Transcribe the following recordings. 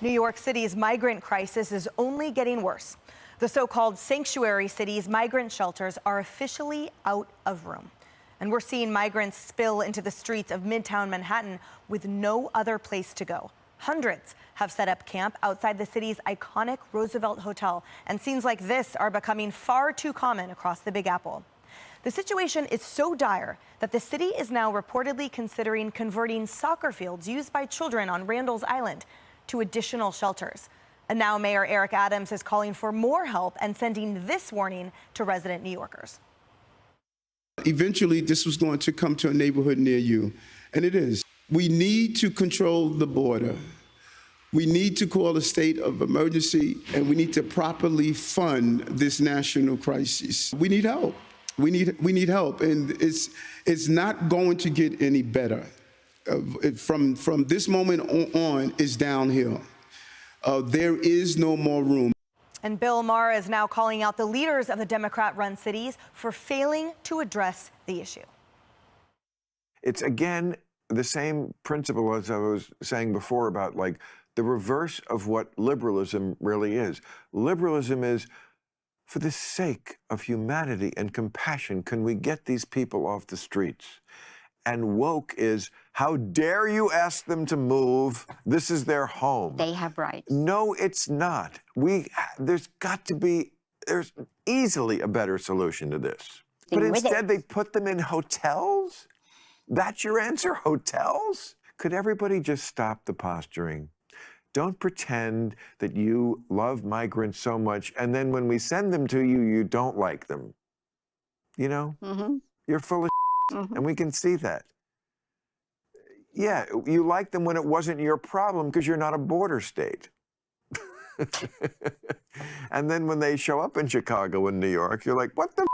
New York City's migrant crisis is only getting worse. The so-called sanctuary city's migrant shelters are officially out of room. And we're seeing migrants spill into the streets of Midtown Manhattan with no other place to go. Hundreds have set up camp outside the city's iconic Roosevelt Hotel, and scenes like this are becoming far too common across the Big Apple. The situation is so dire that the city is now reportedly considering converting soccer fields used by children on Randall's Island to additional shelters. And now Mayor Eric Adams is calling for more help and sending this warning to resident New Yorkers. Eventually, this was going to come to a neighborhood near you, and it is. We need to control the border. We need to call a state of emergency, and we need to properly fund this national crisis. We need help. We need help, and it's not going to get any better. From this moment on, it's downhill. There is no more room. And Bill Maher is now calling out the leaders of the Democrat-run cities for failing to address the issue. It's, again, the same principle as I was saying before about, like, the reverse of what liberalism really is. Liberalism is, for the sake of humanity and compassion, can we get these people off the streets? And woke is, how dare you ask them to move? This is their home. They have rights. No, it's not. There's easily a better solution to this. But instead, they put them in hotels? That's your answer, hotels? Could everybody just stop the posturing? Don't pretend that you love migrants so much, and then when we send them to you, you don't like them. You know? Mm-hmm. You're full of mm-hmm. And we can see that. Yeah, you like them when it wasn't your problem because you're not a border state. And then when they show up in Chicago and New York, you're like, what the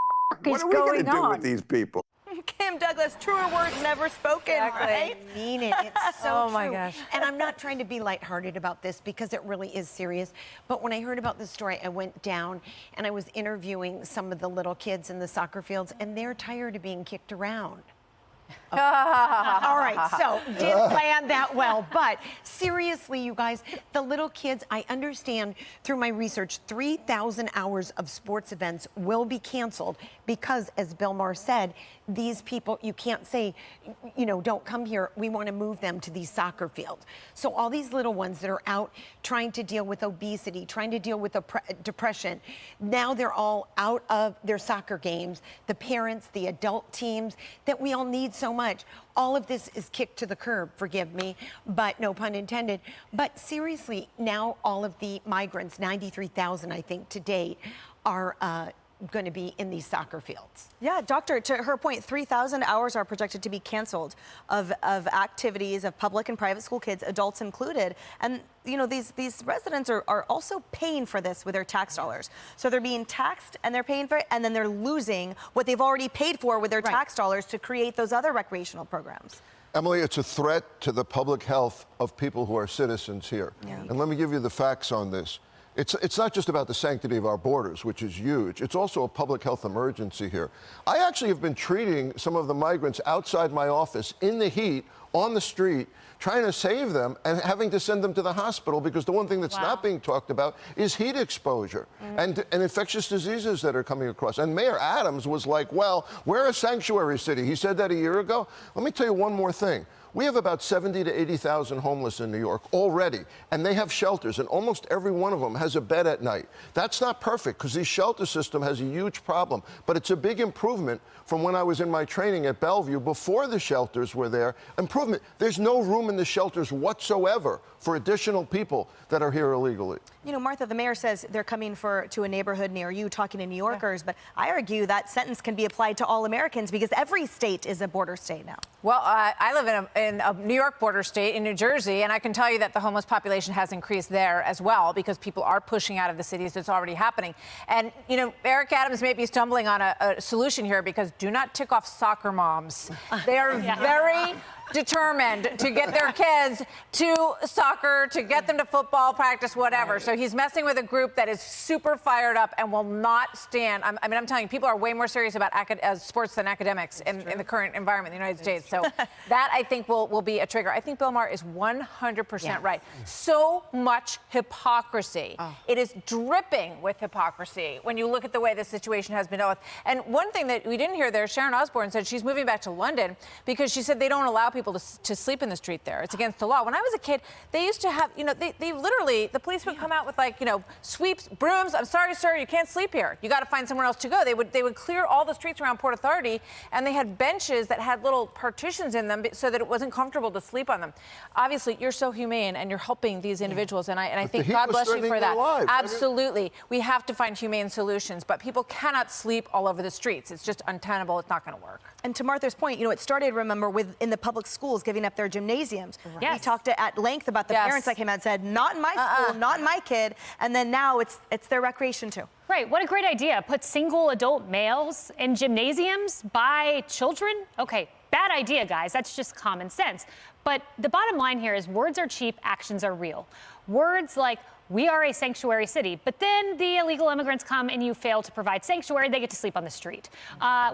what are we going to do with these people? Kim Douglas, truer words never spoken, right? I mean it. It's so Oh, my gosh. And I'm not trying to be lighthearted about this because it really is serious. But when I heard about this story, I went down and I was interviewing some of the little kids in the soccer fields, and they're tired of being kicked around. All right, so didn't plan that well, but seriously, you guys, the little kids, I understand through my research, 3,000 hours of sports events will be canceled because, as Bill Maher said, these people, you can't say, you know, don't come here. We want to move them to these soccer fields. So all these little ones that are out trying to deal with obesity, trying to deal with depression, now they're all out of their soccer games, the parents, the adult teams that we all need so much. All of this is kicked to the curb, forgive me, but no pun intended. But seriously, now all of the migrants, 93,000 I think to date, are going to be in these soccer fields. Yeah, doctor, to her point, 3,000 hours are projected to be canceled of activities of public and private school kids, adults included. And, you know, these residents are also paying for this with their tax dollars. So they're being taxed and they're paying for it, and then they're losing what they've already paid for with their tax dollars to create those other recreational programs. Emily, it's a threat to the public health of people who are citizens here. Yeah. And let me give you the facts on this. It's not just about the sanctity of our borders, which is huge. It's also a public health emergency here. I actually have been treating some of the migrants outside my office in the heat, on the street, trying to save them and having to send them to the hospital because the one thing that's not being talked about is heat exposure and infectious diseases that are coming across. And Mayor Adams was like, well, we're a sanctuary city. He said that a year ago. Let me tell you one more thing. We have about 70 to 80,000 homeless in New York already, and they have shelters, and almost every one of them has a bed at night. That's not perfect, because the shelter system has a huge problem, but it's a big improvement from when I was in my training at Bellevue before the shelters were there. Improvement. There's no room in the shelters whatsoever for additional people that are here illegally. You know, Martha, the mayor says they're coming to a neighborhood near you, talking to New Yorkers, but I argue that sentence can be applied to all Americans because every state is a border state now. Well, I live in a New York border state, in New Jersey, and I can tell you that the homeless population has increased there as well because people are pushing out of the cities. It's already happening. And, you know, Eric Adams may be stumbling on a solution here because do not tick off soccer moms. They are very determined to get their kids to soccer, to get them to football practice, whatever. Right. So he's messing with a group that is super fired up and will not stand. I mean, I'm telling you, people are way more serious about sports than academics in the current environment in the United States. So that, I think, will be a trigger. I think Bill Maher is 100% right. So much hypocrisy. Oh. It is dripping with hypocrisy when you look at the way this situation has been dealt with. And one thing that we didn't hear there, Sharon Osbourne said she's moving back to London because she said they don't allow people to sleep in the street there. It's against the law. When I was a kid, they used to have, they literally, the police would come out with sweeps, brooms. I'm sorry, sir, you can't sleep here. You got to find somewhere else to go. They would clear all the streets around Port Authority, and they had benches that had little partitions in them so that it wasn't comfortable to sleep on them. Obviously, you're so humane and you're helping these individuals, and I think God bless you for that. Lives. Absolutely. We have to find humane solutions, but people cannot sleep all over the streets. It's just untenable. It's not going to work. And to Martha's point, it started, remember, in the public schools giving up their gymnasiums. Right. Yes. We talked at length about the parents that came out and said, not in my school, not in my kid. And then now it's their recreation too. Right. What a great idea. Put single adult males in gymnasiums by children. Okay. Bad idea, guys. That's just common sense. But the bottom line here is words are cheap, actions are real. Words like, we are a sanctuary city, but then the illegal immigrants come and you fail to provide sanctuary, they get to sleep on the street.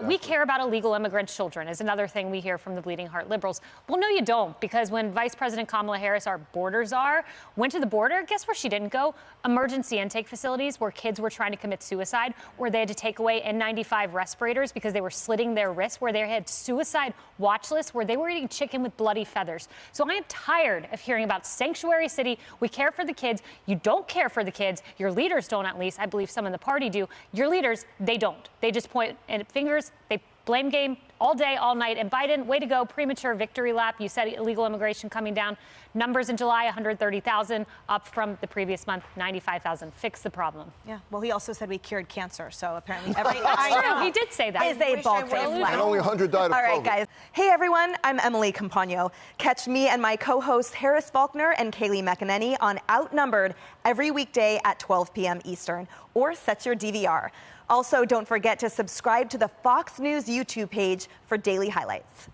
We care about illegal immigrant children is another thing we hear from the Bleeding Heart liberals. Well, no, you don't, because when Vice President Kamala Harris, our border czar, went to the border, guess where she didn't go? Emergency intake facilities where kids were trying to commit suicide, where they had to take away N95 respirators because they were slitting their wrists, where they had suicide watch lists, where they were eating chicken with bloody feathers. So I am tired of hearing about sanctuary city. We care for the kids. You don't care for the kids. Your leaders don't, at least. I believe some in the party do. Your leaders, they don't. They just point at fingers. They blame game all day, all night. And Biden, way to go, premature victory lap. You said illegal immigration coming down. Numbers in July, 130,000, up from the previous month, 95,000. Fix the problem. Yeah. Well, he also said we cured cancer. So apparently I know. He did say that. Is a bald face. And only 100 died of COVID. All right, guys. Hey, everyone. I'm Emily Campagno. Catch me and my co-hosts Harris Faulkner and Kaylee McEnany on Outnumbered every weekday at 12 p.m. Eastern, or set your DVR. Also, don't forget to subscribe to the Fox News YouTube page for daily highlights.